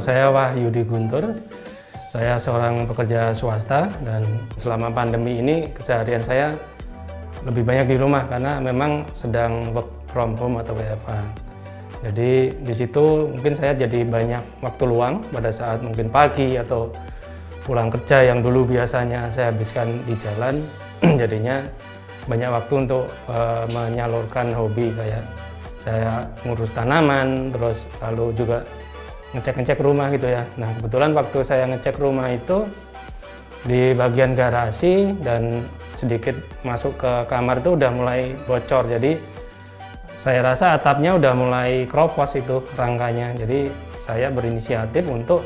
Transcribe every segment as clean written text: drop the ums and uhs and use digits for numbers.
saya Wahyudi Guntur. Saya seorang pekerja swasta dan selama pandemi ini keseharian saya lebih banyak di rumah karena memang sedang work from home atau WFH. Jadi di situ mungkin saya jadi banyak waktu luang pada saat mungkin pagi atau pulang kerja yang dulu biasanya saya habiskan di jalan. Jadinya banyak waktu untuk menyalurkan hobi kayak saya ngurus tanaman, terus lalu juga ngecek-ngecek rumah gitu ya. Nah kebetulan waktu saya ngecek rumah itu di bagian garasi dan sedikit masuk ke kamar itu udah mulai bocor. Jadi saya rasa atapnya udah mulai kropos itu rangkanya. Jadi saya berinisiatif untuk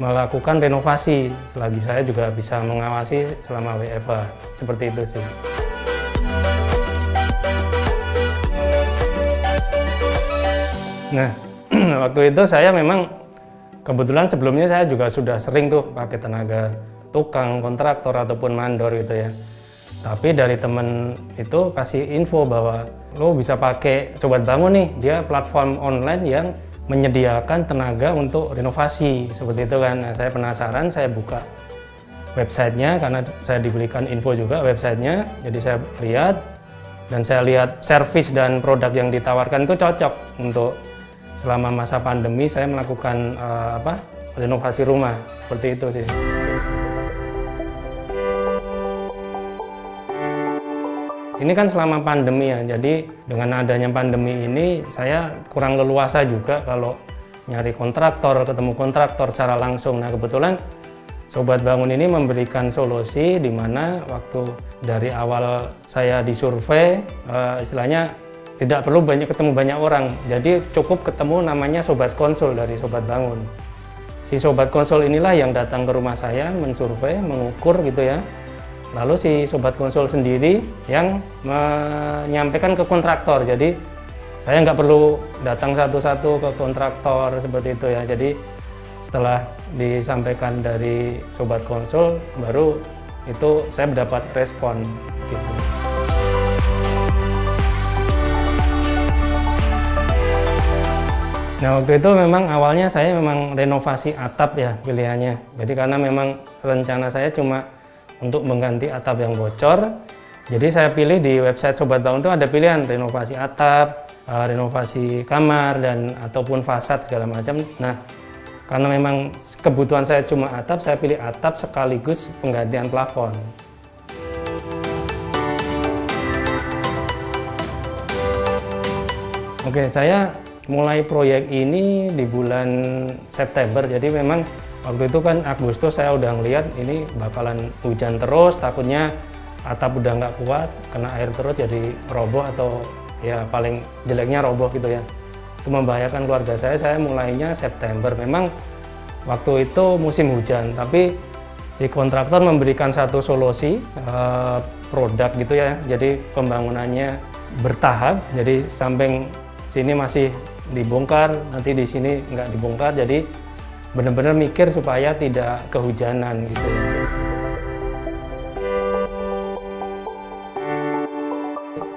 melakukan renovasi selagi saya juga bisa mengawasi selama WFH. Seperti itu sih. Nah, waktu itu saya memang kebetulan sebelumnya saya juga sudah sering tuh pakai tenaga tukang, kontraktor ataupun mandor gitu ya. Tapi dari temen itu kasih info bahwa lo bisa pakai Sobat Bangun nih, dia platform online yang menyediakan tenaga untuk renovasi seperti itu kan. Nah, saya penasaran, saya buka websitenya karena saya diberikan info juga websitenya. Jadi saya lihat dan saya lihat servis dan produk yang ditawarkan itu cocok untuk selama masa pandemi saya melakukan renovasi rumah seperti itu sih. Ini kan selama pandemi ya, jadi dengan adanya pandemi ini saya kurang leluasa juga kalau nyari kontraktor, ketemu kontraktor secara langsung. Nah kebetulan Sobat Bangun ini memberikan solusi di mana waktu dari awal saya disurvei, istilahnya tidak perlu ketemu banyak orang, jadi cukup ketemu namanya Sobat Konsul dari Sobat Bangun. Si Sobat Konsul inilah yang datang ke rumah saya, mensurvei, mengukur gitu ya. Lalu si Sobat Konsul sendiri yang menyampaikan ke kontraktor, jadi saya nggak perlu datang satu-satu ke kontraktor seperti itu ya. Jadi setelah disampaikan dari Sobat Konsul, baru itu saya mendapat respon gitu. Nah waktu itu memang awalnya saya memang renovasi atap ya pilihannya. Jadi karena memang rencana saya cuma untuk mengganti atap yang bocor. Jadi saya pilih di website Sobat Bangun itu ada pilihan renovasi atap, renovasi kamar dan ataupun fasad segala macam. Nah karena memang kebutuhan saya cuma atap, saya pilih atap sekaligus penggantian plafon. Oke, saya mulai proyek ini di bulan September, jadi memang waktu itu kan Agustus saya udah ngeliat ini bakalan hujan terus, takutnya atap udah nggak kuat, kena air terus jadi roboh atau ya paling jeleknya roboh gitu ya. Itu membahayakan keluarga saya mulainya September. Memang waktu itu musim hujan, tapi si kontraktor memberikan satu solusi produk gitu ya, jadi pembangunannya bertahap, jadi samping sini masih dibongkar, nanti di sini nggak dibongkar, jadi benar-benar mikir supaya tidak kehujanan gitu ya.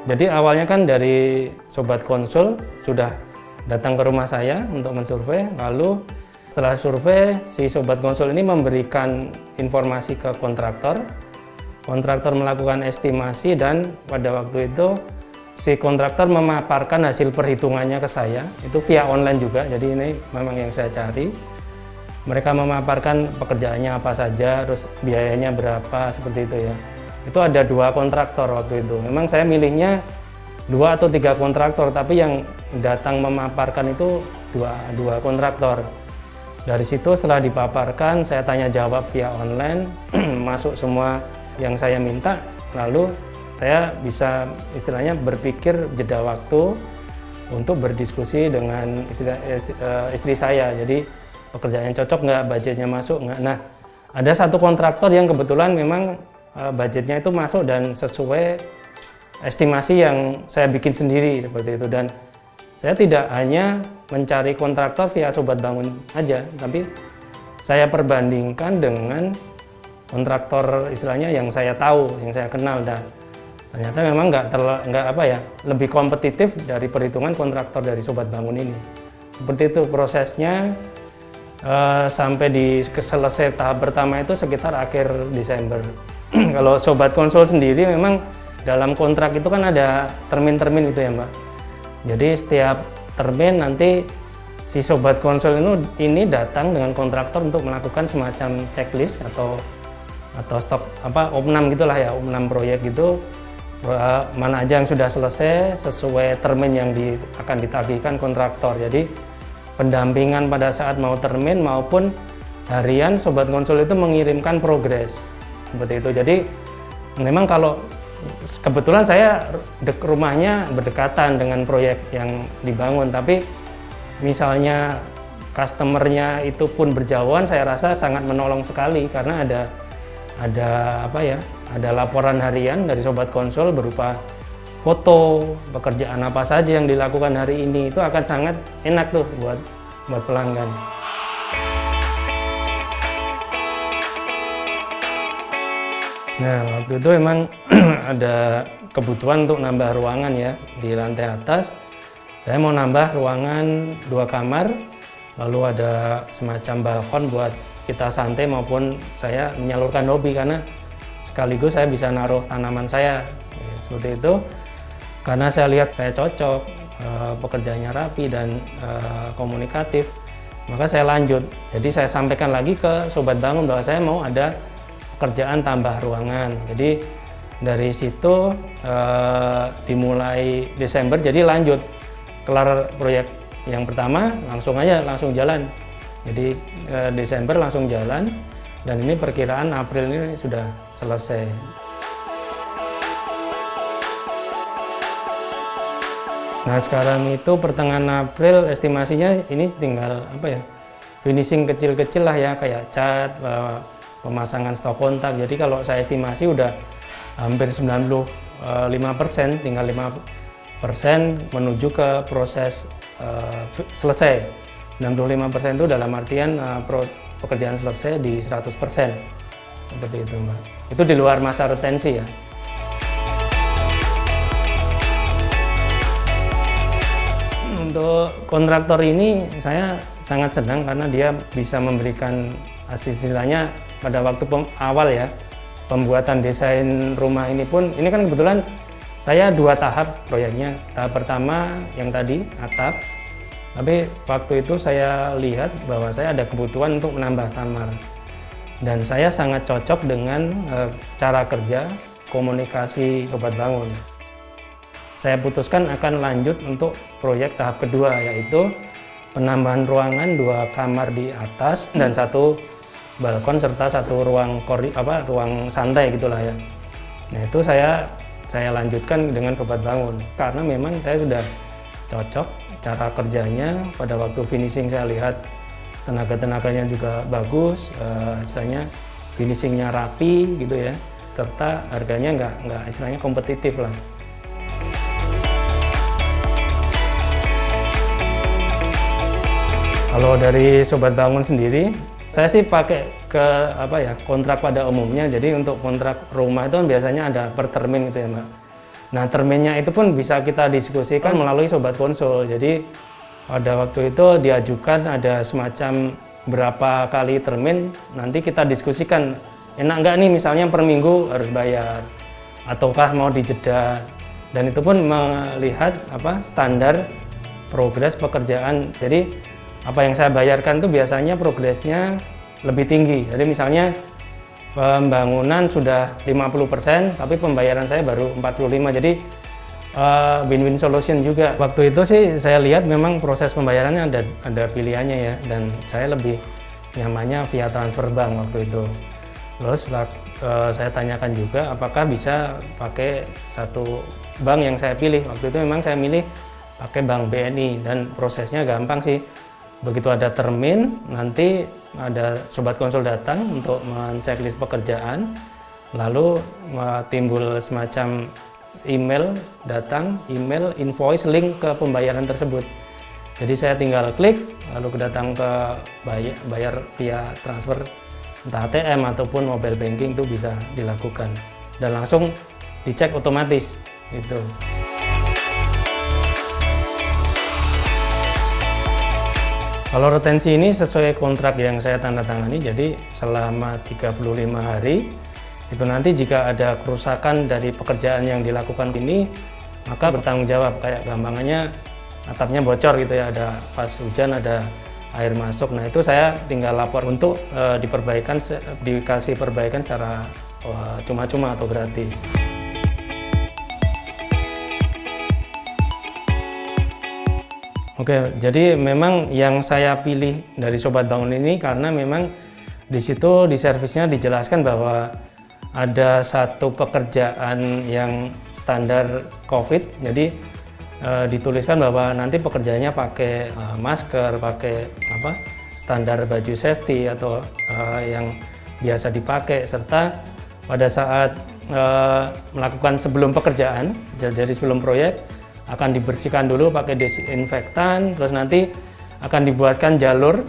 Jadi awalnya kan dari Sobat Konsul sudah datang ke rumah saya untuk mensurvei, lalu setelah survei si Sobat Konsul ini memberikan informasi ke kontraktor, kontraktor melakukan estimasi dan pada waktu itu si kontraktor memaparkan hasil perhitungannya ke saya, itu via online juga, jadi ini memang yang saya cari. Mereka memaparkan pekerjaannya apa saja, terus biayanya berapa, seperti itu ya. Itu ada 2 kontraktor waktu itu. Memang saya milihnya 2 atau 3 kontraktor, tapi yang datang memaparkan itu dua kontraktor. Dari situ setelah dipaparkan, saya tanya jawab via online, masuk semua yang saya minta, lalu saya bisa istilahnya berpikir jeda waktu untuk berdiskusi dengan istri saya. Jadi pekerjaannya cocok nggak, budgetnya masuk nggak. Nah ada satu kontraktor yang kebetulan memang budgetnya itu masuk dan sesuai estimasi yang saya bikin sendiri seperti itu. Dan saya tidak hanya mencari kontraktor via Sobat Bangun aja, tapi saya perbandingkan dengan kontraktor istilahnya yang saya tahu, yang saya kenal. Dan ternyata memang lebih kompetitif dari perhitungan kontraktor dari Sobat Bangun ini. Seperti itu prosesnya. sampai selesai tahap pertama itu sekitar akhir Desember. Kalau Sobat Konsul sendiri memang dalam kontrak itu kan ada termin-termin gitu ya Mbak. Jadi setiap termin nanti si Sobat Konsul ini datang dengan kontraktor untuk melakukan semacam checklist atau stok opnam gitulah ya, opnam proyek gitu. Mana aja yang sudah selesai sesuai termin yang akan ditagihkan kontraktor. Jadi pendampingan pada saat mau termin maupun harian Sobat Konsul itu mengirimkan progres seperti itu. Jadi memang kalau kebetulan saya rumahnya berdekatan dengan proyek yang dibangun, tapi misalnya customernya itu pun berjauhan, saya rasa sangat menolong sekali karena ada laporan harian dari Sobat Konsul berupa foto pekerjaan apa saja yang dilakukan hari ini. Itu akan sangat enak tuh buat pelanggan. Nah, waktu itu memang ada kebutuhan untuk nambah ruangan ya di lantai atas. Saya mau nambah ruangan 2 kamar, lalu ada semacam balkon buat kita santai maupun saya menyalurkan hobi, karena sekaligus saya bisa naruh tanaman saya ya, seperti itu. Karena saya lihat saya cocok, pekerjaannya rapi dan komunikatif, maka saya lanjut. Jadi saya sampaikan lagi ke Sobat Bangun bahwa saya mau ada pekerjaan tambah ruangan. Jadi dari situ dimulai Desember, jadi lanjut kelar proyek yang pertama langsung jalan. Jadi Desember langsung jalan dan ini perkiraan April ini sudah selesai. Nah sekarang itu pertengahan April, estimasinya ini tinggal finishing kecil-kecil lah ya, kayak cat, pemasangan stok kontak. Jadi kalau saya estimasi udah hampir 95%, tinggal 5% menuju ke proses selesai. 65% itu dalam artian pekerjaan selesai di 100%. Seperti itu Mbak. Itu di luar masa retensi ya. Untuk kontraktor ini saya sangat senang karena dia bisa memberikan istilahnya pada waktu awal ya, pembuatan desain rumah ini pun, ini kan kebetulan saya 2 tahap proyeknya. Tahap pertama yang tadi atap, tapi waktu itu saya lihat bahwa saya ada kebutuhan untuk menambah kamar dan saya sangat cocok dengan cara kerja komunikasi Sobat Bangun. Saya putuskan akan lanjut untuk proyek tahap kedua, yaitu penambahan ruangan 2 kamar di atas dan 1 balkon serta 1 ruang santai gitulah ya. Nah itu saya lanjutkan dengan Sobat Bangun karena memang saya sudah cocok cara kerjanya. Pada waktu finishing saya lihat tenaga-tenaganya juga bagus, istilahnya finishingnya rapi gitu ya, serta harganya nggak istilahnya kompetitif lah. Kalau dari Sobat Bangun sendiri, saya sih pakai kontrak pada umumnya. Jadi untuk kontrak rumah itu kan biasanya ada per termin gitu ya Mbak. Nah terminnya itu pun bisa kita diskusikan melalui Sobat Konsul. Jadi pada waktu itu diajukan ada semacam berapa kali termin, nanti kita diskusikan enak nggak nih misalnya per minggu harus bayar ataukah mau dijeda. Dan itu pun melihat standar progres pekerjaan. Jadi apa yang saya bayarkan itu biasanya progresnya lebih tinggi. Jadi misalnya pembangunan sudah 50%, tapi pembayaran saya baru 45%. Jadi win-win solution juga. Waktu itu sih saya lihat memang proses pembayarannya ada pilihannya ya, dan saya lebih nyamannya via transfer bank waktu itu. Terus saya tanyakan juga apakah bisa pakai satu bank yang saya pilih. Waktu itu memang saya milih pakai bank BNI dan prosesnya gampang sih. Begitu ada termin, nanti ada Sobat Konsul datang untuk men-checklist pekerjaan, lalu timbul semacam email datang, email invoice link ke pembayaran tersebut. Jadi saya tinggal klik, lalu datang ke bayar via transfer, entah ATM ataupun mobile banking itu bisa dilakukan. Dan langsung dicek otomatis gitu. Kalau retensi ini sesuai kontrak yang saya tanda tangani, jadi selama 35 hari, itu nanti jika ada kerusakan dari pekerjaan yang dilakukan ini, maka bertanggung jawab. Kayak gampangannya atapnya bocor gitu ya, ada pas hujan ada air masuk, nah itu saya tinggal lapor untuk dikasih perbaikan secara cuma-cuma atau gratis. Oke, jadi memang yang saya pilih dari Sobat Bangun ini karena memang di situ di servisnya dijelaskan bahwa ada satu pekerjaan yang standar COVID, jadi dituliskan bahwa nanti pekerjaannya pakai masker, pakai standar baju safety atau yang biasa dipakai, serta pada saat melakukan sebelum pekerjaan, jadi sebelum proyek, akan dibersihkan dulu pakai desinfektan, terus nanti akan dibuatkan jalur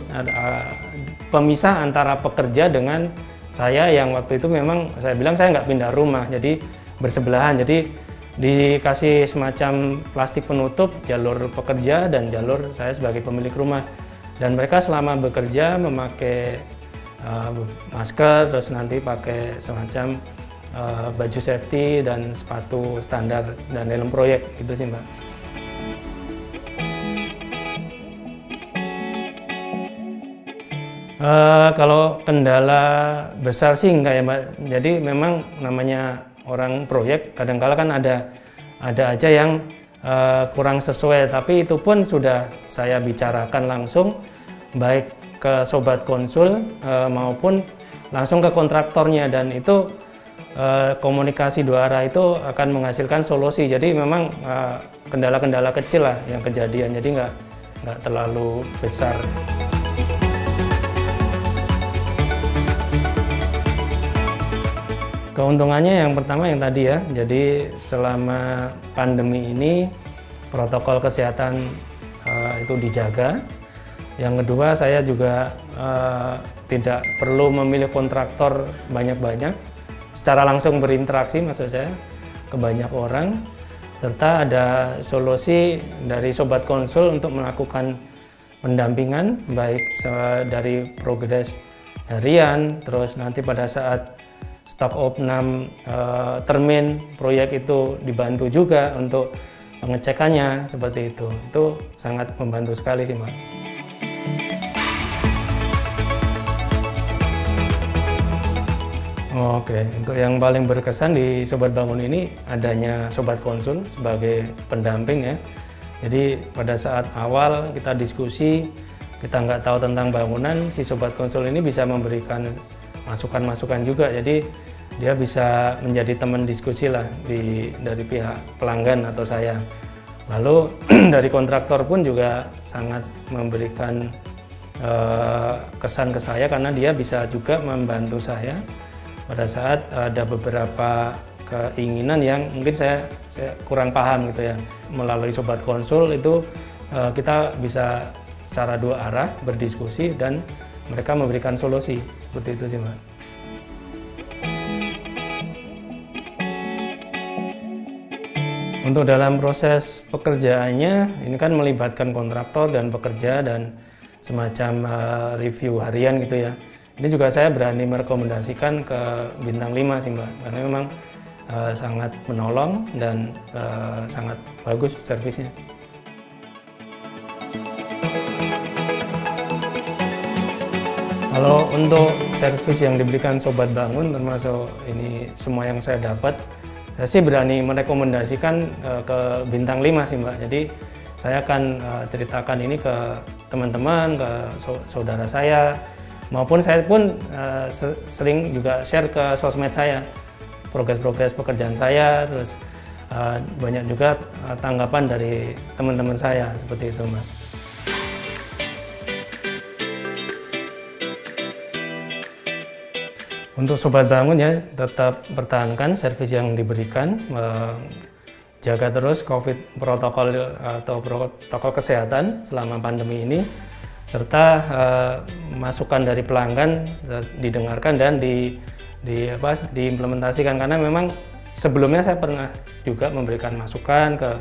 pemisah antara pekerja dengan saya yang waktu itu memang saya bilang saya nggak pindah rumah, jadi bersebelahan, jadi dikasih semacam plastik penutup jalur pekerja dan jalur saya sebagai pemilik rumah, dan mereka selama bekerja memakai masker, terus nanti pakai semacam baju safety dan sepatu standar dan helm proyek, gitu sih Mbak. Kalau kendala besar sih enggak ya Mbak, jadi memang namanya orang proyek kadang-kala kan ada aja yang kurang sesuai, tapi itu pun sudah saya bicarakan langsung baik ke Sobat Konsul maupun langsung ke kontraktornya, dan itu komunikasi dua arah itu akan menghasilkan solusi. Jadi memang kendala-kendala kecil lah yang kejadian, jadi nggak terlalu besar. Keuntungannya yang pertama yang tadi ya, jadi selama pandemi ini protokol kesehatan itu dijaga. Yang kedua, saya juga tidak perlu memilih kontraktor banyak-banyak, secara langsung berinteraksi maksud saya ke banyak orang, serta ada solusi dari Sobat Konsul untuk melakukan pendampingan baik dari progres harian, terus nanti pada saat stop opnam termin proyek itu dibantu juga untuk pengecekannya, seperti itu sangat membantu sekali sih Mbak. Oke, untuk yang paling berkesan di Sobat Bangun ini adanya Sobat Konsul sebagai pendamping ya. Jadi pada saat awal kita diskusi, kita nggak tahu tentang bangunan, si Sobat Konsul ini bisa memberikan masukan-masukan juga. Jadi dia bisa menjadi teman diskusi lah dari pihak pelanggan atau saya. Lalu dari kontraktor pun juga sangat memberikan kesan ke saya karena dia bisa juga membantu saya pada saat ada beberapa keinginan yang mungkin saya kurang paham gitu ya. Melalui Sobat Konsul itu kita bisa secara dua arah berdiskusi dan mereka memberikan solusi, seperti itu sih Mbak. Untuk dalam proses pekerjaannya ini kan melibatkan kontraktor dan pekerja dan semacam review harian gitu ya. Ini juga saya berani merekomendasikan ke bintang 5 sih Mbak, karena memang sangat menolong dan sangat bagus servisnya. Kalau untuk servis yang diberikan Sobat Bangun, termasuk ini semua yang saya dapat, saya sih berani merekomendasikan ke bintang 5 sih Mbak. Jadi saya akan ceritakan ini ke teman-teman, ke saudara saya, maupun saya pun sering juga share ke sosmed saya, progres-progres pekerjaan saya, terus banyak juga tanggapan dari teman-teman saya, seperti itu Mbak. Untuk Sobat Bangun ya, tetap pertahankan servis yang diberikan, jaga terus COVID protokol atau protokol kesehatan selama pandemi ini, serta masukan dari pelanggan didengarkan dan diimplementasikan, karena memang sebelumnya saya pernah juga memberikan masukan ke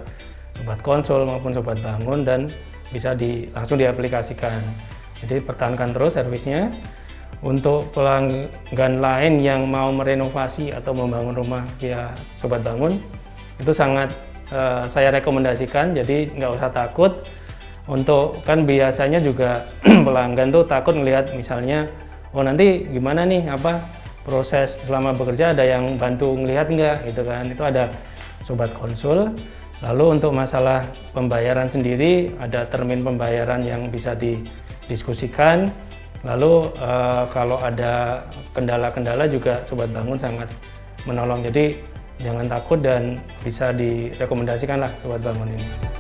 Sobat Konsul maupun Sobat Bangun dan bisa langsung diaplikasikan. Jadi pertahankan terus servisnya. Untuk pelanggan lain yang mau merenovasi atau membangun rumah via Sobat Bangun, itu sangat saya rekomendasikan, jadi nggak usah takut. Untuk kan biasanya juga pelanggan tuh takut melihat misalnya, oh nanti gimana nih proses selama bekerja, ada yang bantu ngelihat nggak gitu kan. Itu ada Sobat Konsul. Lalu untuk masalah pembayaran sendiri, ada termin pembayaran yang bisa didiskusikan. Lalu kalau ada kendala-kendala juga Sobat Bangun sangat menolong. Jadi jangan takut dan bisa direkomendasikan lah Sobat Bangun ini.